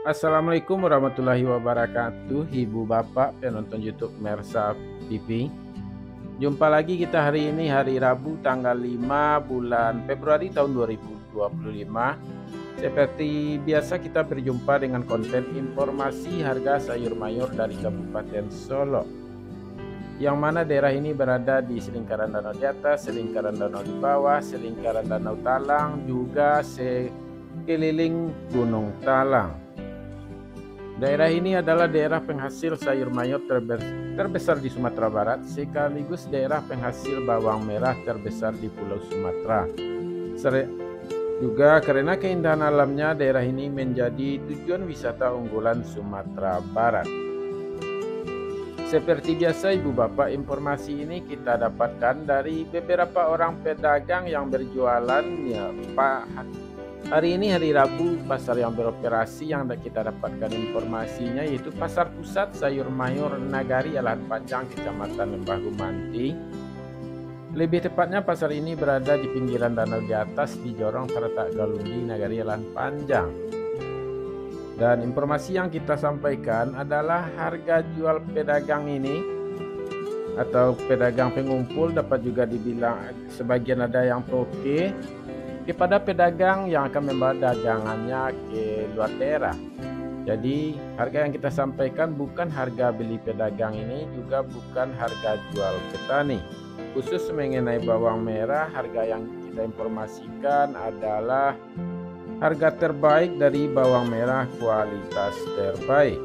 Assalamualaikum warahmatullahi wabarakatuh, Ibu Bapak penonton YouTube Mersa TV. Jumpa lagi kita hari ini, hari Rabu tanggal 5 bulan Februari tahun 2025. Seperti biasa kita berjumpa dengan konten informasi harga sayur mayur dari Kabupaten Solo. Yang mana daerah ini berada di selingkaran danau di atas, selingkaran danau di bawah, selingkaran danau Talang, juga sekeliling Gunung Talang. Daerah ini adalah daerah penghasil sayur mayur terbesar di Sumatera Barat, sekaligus daerah penghasil bawang merah terbesar di Pulau Sumatera. Juga karena keindahan alamnya, daerah ini menjadi tujuan wisata unggulan Sumatera Barat. Seperti biasa Ibu Bapak, informasi ini kita dapatkan dari beberapa orang pedagang yang berjualan ya Pak. Hari ini hari Rabu, pasar yang beroperasi yang kita dapatkan informasinya yaitu Pasar Pusat Sayur Mayur Nagari Alahan Panjang, Kecamatan Lembah Gumanti. Lebih tepatnya pasar ini berada di pinggiran danau di atas di Jorong Terletak Galundi, Nagari Alahan Panjang. Dan informasi yang kita sampaikan adalah harga jual pedagang ini atau pedagang pengumpul, dapat juga dibilang sebagian ada yang toke, kepada pedagang yang akan membawa dagangannya ke luar daerah. Jadi harga yang kita sampaikan bukan harga beli pedagang ini, juga bukan harga jual petani. Khusus mengenai bawang merah, harga yang kita informasikan adalah harga terbaik dari bawang merah kualitas terbaik.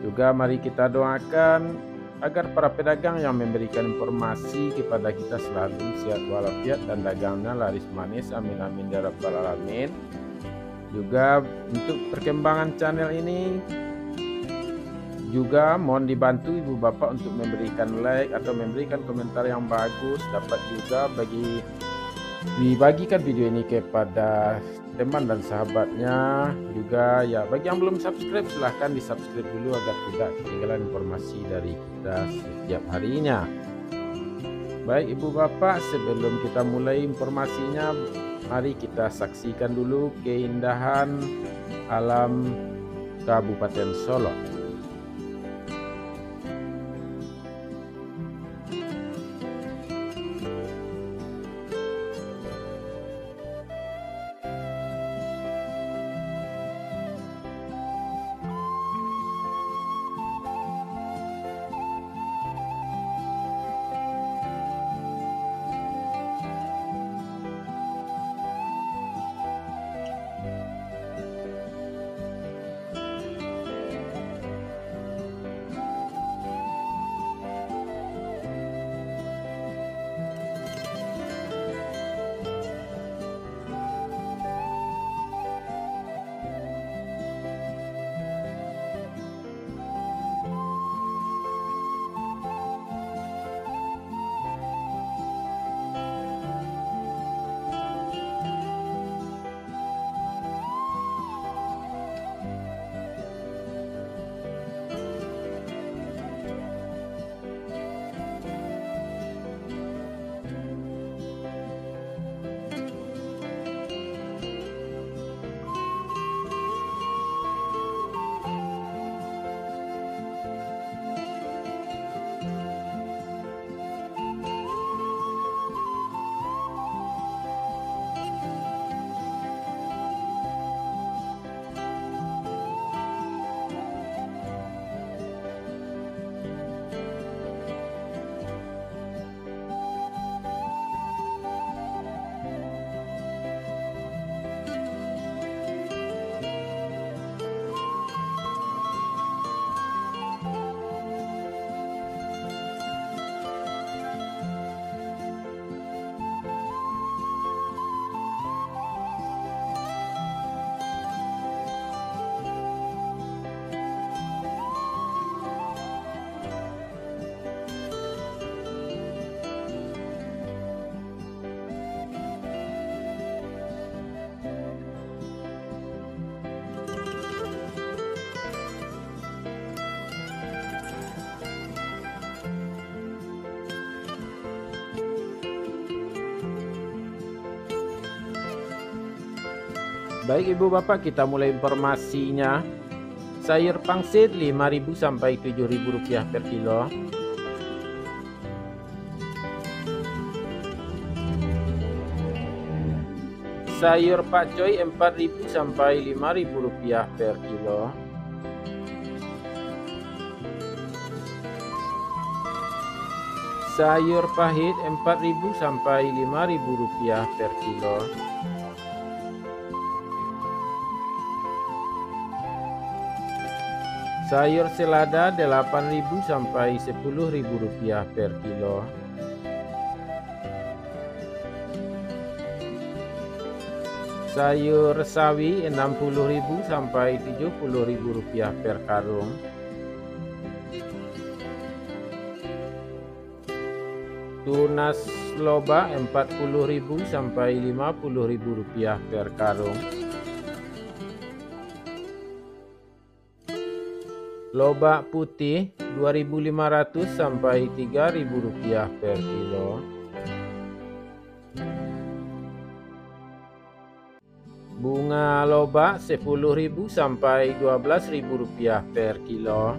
Juga mari kita doakan agar para pedagang yang memberikan informasi kepada kita selalu sehat walafiat dan dagangnya laris manis, amin amin ya rabbal alamin. Juga untuk perkembangan channel ini juga mohon dibantu Ibu Bapak untuk memberikan like atau memberikan komentar yang bagus. Dapat juga dibagikan video ini kepada teman dan sahabatnya. Juga ya bagi yang belum subscribe, silahkan di subscribe dulu agar tidak ketinggalan informasi dari kita setiap harinya. Baik Ibu Bapak, sebelum kita mulai informasinya, mari kita saksikan dulu keindahan alam Kabupaten Solo. Baik Ibu Bapak, kita mulai informasinya. Sayur pangsit 5.000 sampai 7.000 rupiah per kilo. Sayur pakcoy 4.000 sampai 5.000 rupiah per kilo. Sayur pahit 4.000 sampai 5.000 rupiah per kilo. Sayur selada 8.000 sampai 10.000 rupiah per kilo. Sayur sawi 60.000 sampai 70.000 rupiah per karung. Tunas loba 40.000 sampai 50.000 rupiah per karung. Lobak putih 2.500 sampai 3.000 rupiah per kilo. Bunga lobak 10.000 sampai 12.000 rupiah per kilo.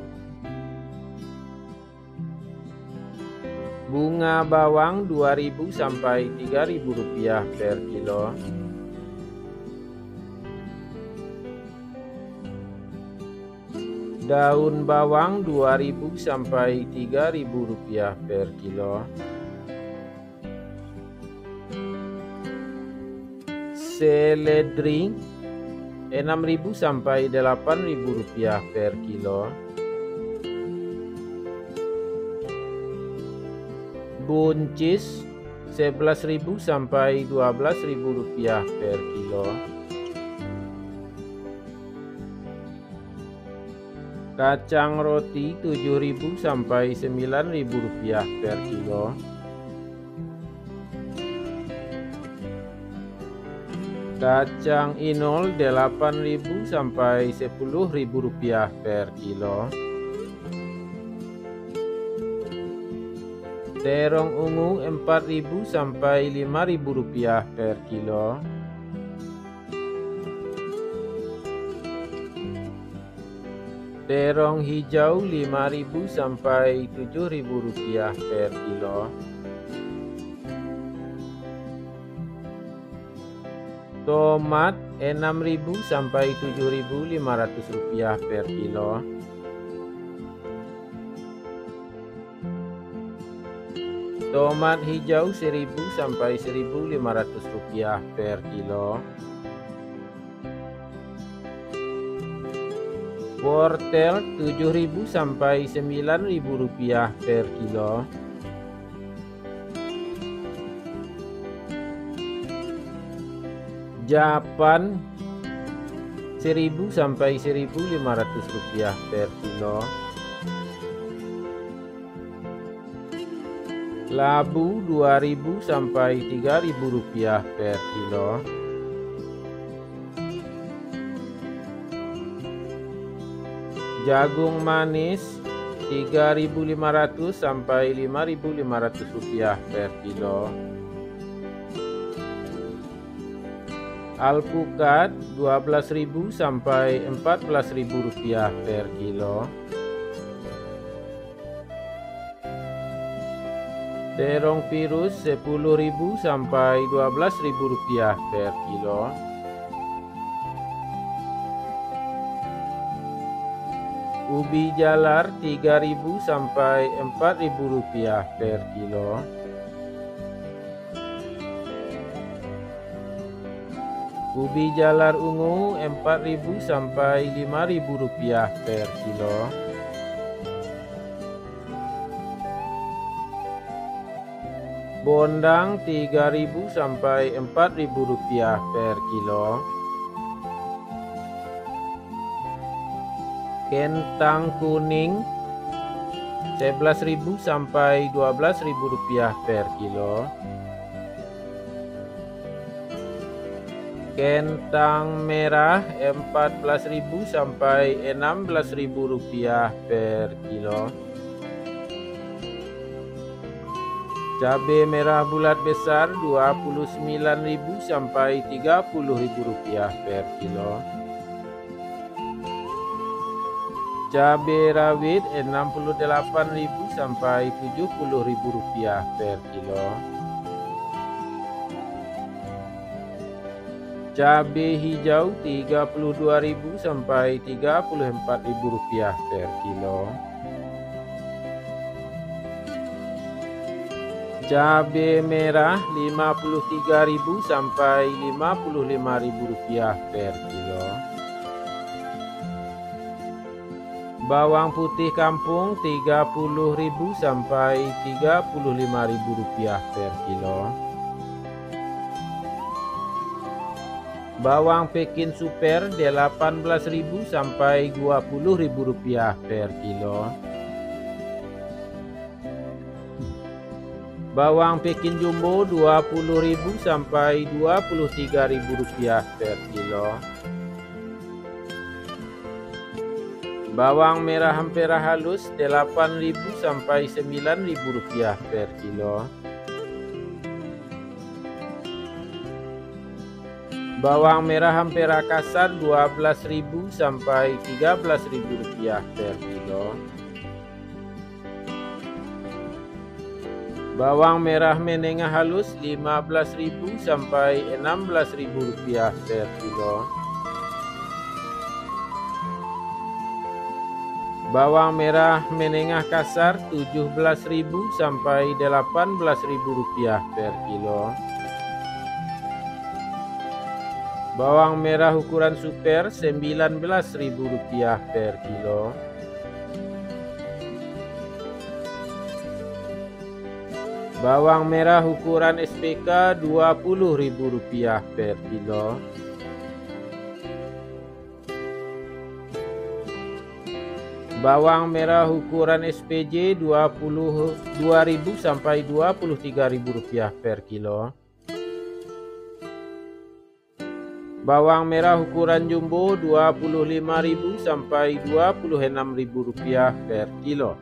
Bunga bawang 2.000 sampai 3.000 rupiah per kilo. Daun bawang 2.000 sampai 3.000 rupiah per kilo. Seledri 6.000 sampai 8.000 rupiah per kilo. Buncis 11.000 sampai 12.000 rupiah per kilo. Kacang roti 7.000 sampai 9.000 rupiah per kilo. Kacang inol 8.000 sampai 10.000 rupiah per kilo. Terong ungu 4.000 sampai 5.000 rupiah per kilo. Terong hijau 5.000 sampai 7.000 rupiah per kilo. Tomat 6.000 sampai 7.500 rupiah per kilo. Tomat hijau 1.000 sampai 1.500 rupiah per kilo. Wortel 7.000 sampai 9.000 rupiah per kilo. Japan 1.000 sampai 1.500 rupiah per kilo. Labu 2.000 sampai 3.000 rupiah per kilo. Jagung manis 3.500 sampai 5.500 rupiah per kilo. Alpukat 12.000 sampai 14.000 rupiah per kilo. Terong virus 10.000 sampai 12.000 rupiah per kilo. Ubi jalar 3.000 sampai 4.000 rupiah per kilo. Ubi jalar ungu 4.000 sampai 5.000 rupiah per kilo. Bondang 3.000 sampai 4.000 rupiah per kilo. Kentang kuning 11.000 sampai 12.000 rupiah per kilo. Kentang merah 14.000 sampai 16.000 rupiah per kilo. Cabai merah bulat besar Rp29.000 sampai Rp30.000 per kilo. Cabai rawit Rp68.000 sampai Rp70.000 per kilo. Cabai hijau Rp32.000 sampai Rp34.000 per kilo. Cabai merah Rp53.000 sampai Rp55.000 per kilo. Bawang putih kampung Rp30.000 sampai Rp35.000 per kilo. Bawang Pekin super Rp18.000 sampai Rp20.000 per kilo. Bawang Pekin jumbo Rp20.000 sampai Rp23.000 per kilo. Bawang merah ampera halus Rp8.000 sampai Rp9.000 per kilo. Bawang merah ampera kasar Rp12.000 sampai Rp13.000 per kilo. Bawang merah menengah halus Rp15.000 sampai Rp16.000 per kilo. Bawang merah menengah kasar Rp17.000 sampai Rp18.000 per kilo. Bawang merah ukuran super Rp19.000 per kilo. Bawang merah ukuran SPK Rp20.000 per kilo. Bawang merah ukuran SPJ Rp22.000 sampai Rp23.000 per kilo. Bawang merah ukuran jumbo Rp25.000 sampai Rp26.000 per kilo.